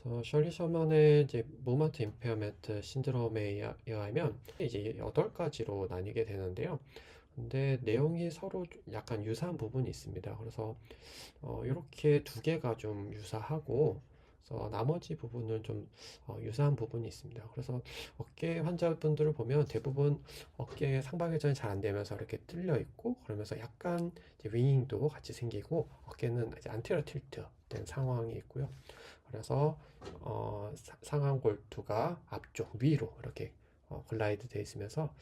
그래서 셜리 셔먼의 이제 모먼트 임페어먼트 신드롬에 의하면 이제 8가지로 나뉘게 되는데요. 근데 내용이 서로 약간 유사한 부분이 있습니다. 그래서 이렇게 두 개가 좀 유사하고, 그래서 나머지 부분은 좀 유사한 부분이 있습니다. 그래서 어깨 환자분들을 보면 대부분 어깨 상방회전이 잘 안 되면서 이렇게 뚫려 있고, 그러면서 약간 이제 윙도 같이 생기고, 어깨는 이제 안테리어 틸트 된 상황이 있고요. 그래서 상완 골두가 앞쪽 위로 이렇게 글라이드 돼 있으면서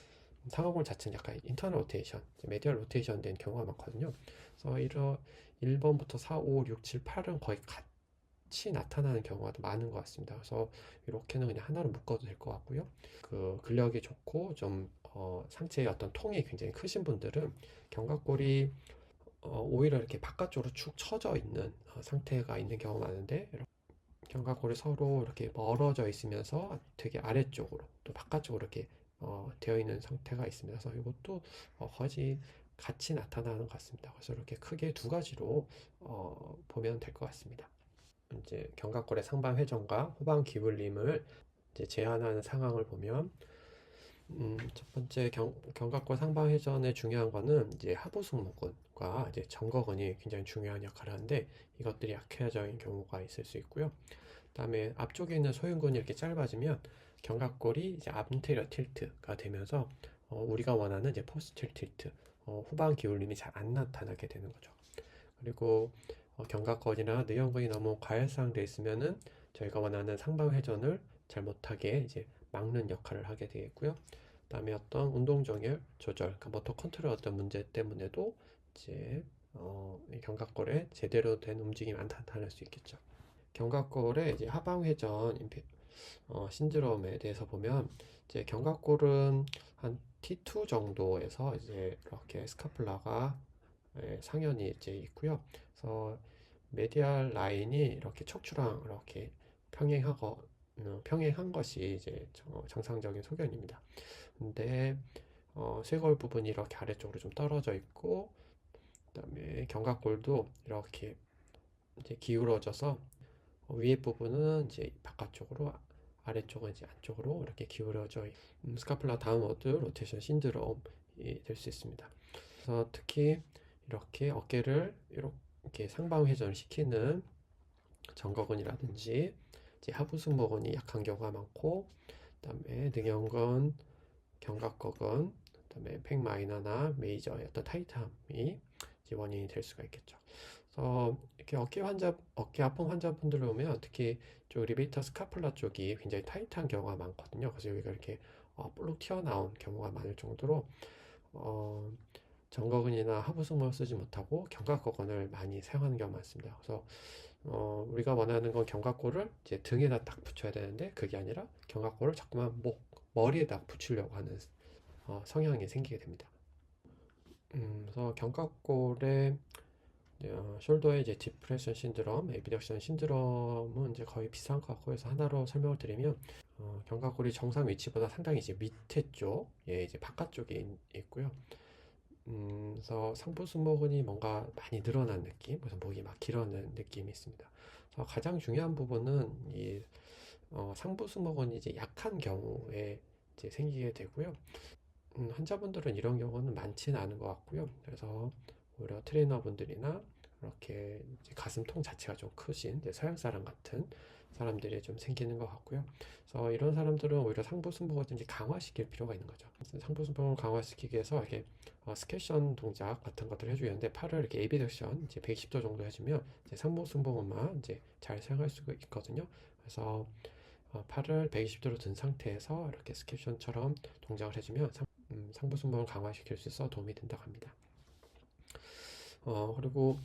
상하골 자체는 약간 인터널 로테이션, 메디얼 로테이션 된 경우가 많거든요. 그래서 1번부터 4, 5, 6, 7, 8은 거의 같이 나타나는 경우가 많은 것 같습니다. 그래서 이렇게는 그냥 하나로 묶어도 될 것 같고요. 그 근력이 좋고 좀 상체의 어떤 통이 굉장히 크신 분들은 견갑골이 오히려 이렇게 바깥쪽으로 축 처져 있는 상태가 있는 경우가 많은데, 견갑골이 서로 이렇게 멀어져 있으면서 되게 아래쪽으로 또 바깥쪽으로 이렇게 되어 있는 상태가 있습니다. 그래서 이것도 거의 같이 나타나는 것 같습니다. 그래서 이렇게 크게 두 가지로 보면 될 것 같습니다. 이제 견갑골의 상방 회전과 후방 기울림을 이제 제한하는 상황을 보면, 첫 번째 견갑골 상방 회전의 중요한 거는 이제 하부 승모근과 이제 정거근이 굉장히 중요한 역할을 하는데, 이것들이 약해져 있는 경우가 있을 수 있고요. 그다음에 앞쪽에 있는 소흉근이 이렇게 짧아지면 견갑골이 이제 안테리어 틸트가 되면서 우리가 원하는 이제 포스terior 틸트, 후방 기울림이 잘 안 나타나게 되는 거죠. 그리고 견갑골이나 뇌형근이 너무 과열상돼 있으면은 저희가 원하는 상방 회전을 잘 못하게 이제 막는 역할을 하게 되겠고요. 그다음에 어떤 운동 정열 조절, 그러니까 모터 컨트롤 어떤 문제 때문에도 이제 이 견갑골에 제대로 된 움직임이 안 나타날 수 있겠죠. 견갑골의 이제 하방 회전 신드롬에 대해서 보면, 이제 견갑골은 한 T2 정도에서 이제 이렇게 스카플라가 상현이 이제 있고요. 그래서 메디알 라인이 이렇게 척추랑 이렇게 평행한 것이 이제 정상적인 소견입니다. 근데 쇄골 부분이 이렇게 아래쪽으로 좀 떨어져 있고, 그다음에 견갑골도 이렇게 이제 기울어져서 위에 부분은 이제 바깥쪽으로, 아래쪽은 이제 안쪽으로 이렇게 기울어져 스카플라 다운워드 로테이션 신드롬이 될 수 있습니다. 그래서 특히 이렇게 어깨를 이렇게 상방 회전을 시키는 정거근이라든지 이제 하부 승모근이 약한 경우가 많고, 그다음에 능형근, 견갑거근, 그다음에 팩 마이너나 메이저의 어떤 타이트함이 이제 원인이 될 수가 있겠죠. 그래서 이렇게 어깨 아픈 환자분들을 보면 특히 쪽 리베이터 스카플라 쪽이 굉장히 타이트한 경우가 많거든요. 그래서 여기가 이렇게 볼록 튀어나온 경우가 많을 정도로 어, 정거근이나 하부승모를 쓰지 못하고 견갑거근을 많이 사용하는 경우가 많습니다. 그래서 우리가 원하는 건 견갑골을 이제 등에다 딱 붙여야 되는데, 그게 아니라 견갑골을 자꾸만 머리에다 붙이려고 하는 성향이 생기게 됩니다. 그래서 견갑골의 숄더의 이제 디프레션 신드롬, 에비덕션 신드롬은 이제 거의 비슷한 것 같고, 해서 하나로 설명을 드리면, 견갑골이 정상 위치보다 상당히 이제 밑에 쪽에 이제 바깥쪽에 있고요. 그래서 상부 승모근이 뭔가 많이 늘어난 느낌, 그래서 목이 막 길어는 느낌이 있습니다. 그래서 가장 중요한 부분은 이 상부 승모근이 이제 약한 경우에 이제 생기게 되고요. 환자분들은 이런 경우는 많지는 않은 것 같고요. 그래서 오히려 트레이너분들이나 이렇게 이제 가슴통 자체가 좀 크신 이제 서양 사람 같은 사람들이 좀 생기는 것 같고요. 그래서 이런 사람들은 오히려 상부 승모근을 이제 강화시킬 필요가 있는 거죠. 상부 승모근을 강화시키기 위해서 이렇게 스케션 동작 같은 것들을 해주는데, 팔을 이렇게 에비덕션 이제 120도 정도 해주면 이제 상부 승모근만 이제 잘 사용할 수가 있거든요. 그래서 팔을 120도로 든 상태에서 이렇게 스케션처럼 동작을 해주면 상부 승모근을 강화시킬 수 있어 도움이 된다고 합니다. 그리고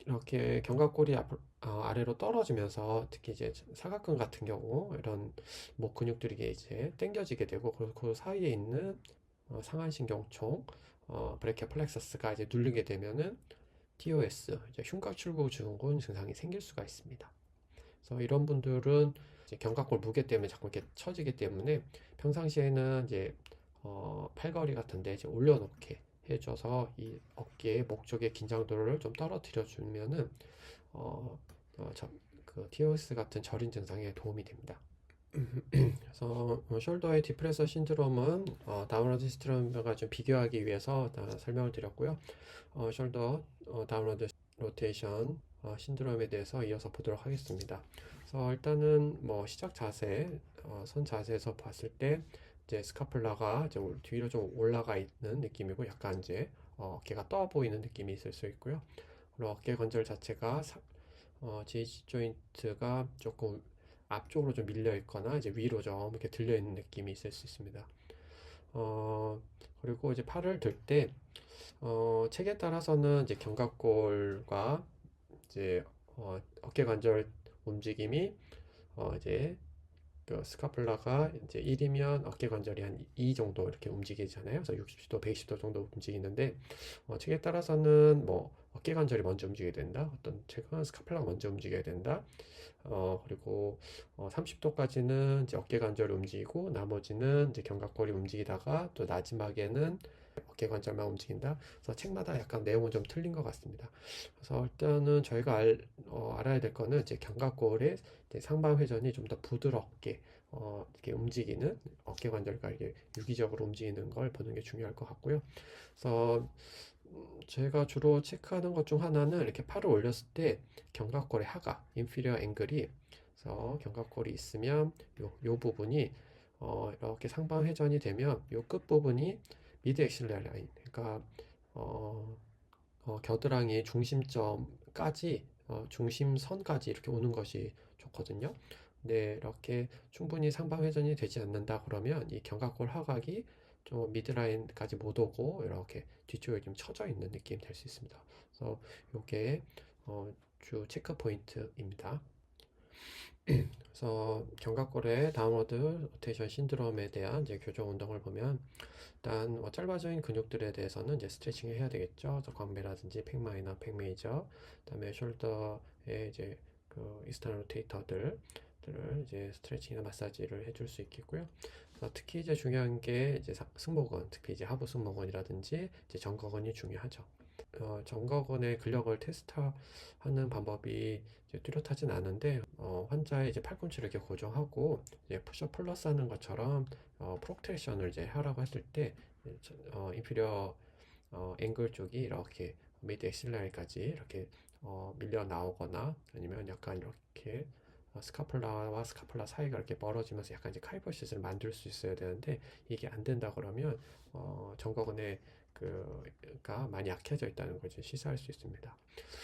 이렇게 견갑골이 아래로 떨어지면서 특히 이제 사각근 같은 경우 이런 목 근육들이 이제 당겨지게 되고, 그리고 그 사이에 있는 상한신경총 브레키아 플렉서스가 이제 눌리게 되면은 TOS, 이제 흉곽출구 증후군 증상이 생길 수가 있습니다. 그래서 이런 분들은 이제 견갑골 무게 때문에 자꾸 이렇게 처지기 때문에 평상시에는 이제 팔걸이 같은데 이제 올려놓게 해줘서 이 어깨 목 쪽의 긴장도를 좀 떨어뜨려 주면은 어, 어, 저, 그 TOS 같은 저린 증상에 도움이 됩니다. 그래서 숄더의 디프레서 신드롬은 다운로드 시스템과 좀 비교하기 위해서 설명을 드렸고요. 숄더 다운로드 로테이션 신드롬에 대해서 이어서 보도록 하겠습니다. 그래서 일단은 뭐 시작 자세, 선 자세에서 봤을 때 이제 스카플라가 이제 뒤로 좀 올라가 있는 느낌이고 약간 이제 어깨가 떠 보이는 느낌이 있을 수 있고요. 그리고 어깨 관절 자체가 지지 조인트가 조금 앞쪽으로 좀 밀려 있거나 이제 위로 좀 이렇게 들려 있는 느낌이 있을 수 있습니다. 어, 그리고 이제 팔을 들 때, 책에 따라서는 이제 견갑골과 이제 어깨 관절 움직임이 이제 그 스카플라가 이제 1이면 어깨 관절이 한 2 정도 이렇게 움직이잖아요. 그래서 60도, 120도 정도 움직이는데 책에 따라서는 뭐 어깨 관절이 먼저 움직여야 된다. 어떤 책은 스카플라가 먼저 움직여야 된다. 그리고 30도까지는 이제 어깨 관절이 움직이고 나머지는 이제 견갑골이 움직이다가 또 마지막에는 어깨 관절만 움직인다. 그래서 책마다 약간 내용은 좀 틀린 것 같습니다. 그래서 일단은 저희가 알아야 될 거는 이제 견갑골의 이제 상방 회전이 좀 더 부드럽게 이렇게 움직이는 어깨 관절과 이게 유기적으로 움직이는 걸 보는 게 중요할 것 같고요. 그래서 제가 주로 체크하는 것 중 하나는 이렇게 팔을 올렸을 때 견갑골의 하각, 인피리어 앵글이 그래서 견갑골이 있으면 요 부분이 이렇게 상방 회전이 되면 요 끝부분이 미드 엑실레 라인 그러니까 어, 겨드랑이 중심점까지 중심선까지 이렇게 오는 것이 좋거든요. 근데 이렇게 충분히 상방 회전이 되지 않는다 그러면 이 견갑골 하각이 좀 미드라인까지 못 오고 이렇게 뒤쪽에 좀 처져 있는 느낌이 될 수 있습니다. 그래서 이게 주 체크 포인트입니다. 그래서 견갑골의 다운워드 로테이션 신드롬에 대한 이제 교정 운동을 보면 일단 짧아진 근육들에 대해서는 이제 스트레칭을 해야 되겠죠. 그래서 광배라든지 팩마이너, 팩메이저, 그다음에 숄더의 이제 그 이스턴 로테이터들을 이제 스트레칭이나 마사지를 해줄 수 있겠고요. 그래서 특히 이제 중요한 게 이제 승모근, 특히 이제 하부 승모근이라든지 이제 정거근이 중요하죠. 정거근의 근력을 테스트하는 방법이 이제 뚜렷하진 않은데 환자의 이제 팔꿈치를 이렇게 고정하고 이제 푸시업 플러스 하는 것처럼 프로트랙션을 이제 하라고 했을 때 인피리어 앵글 쪽이 이렇게 미드 엑실라인까지 이렇게 밀려 나오거나 아니면 약간 이렇게 스카플라와 스카플라 사이가 이렇게 멀어지면서 약간 이제 카이퍼시스를 만들 수 있어야 되는데 이게 안 된다 그러면 정거근의 그가 많이 약해져 있다는 걸 이제 시사할 수 있습니다.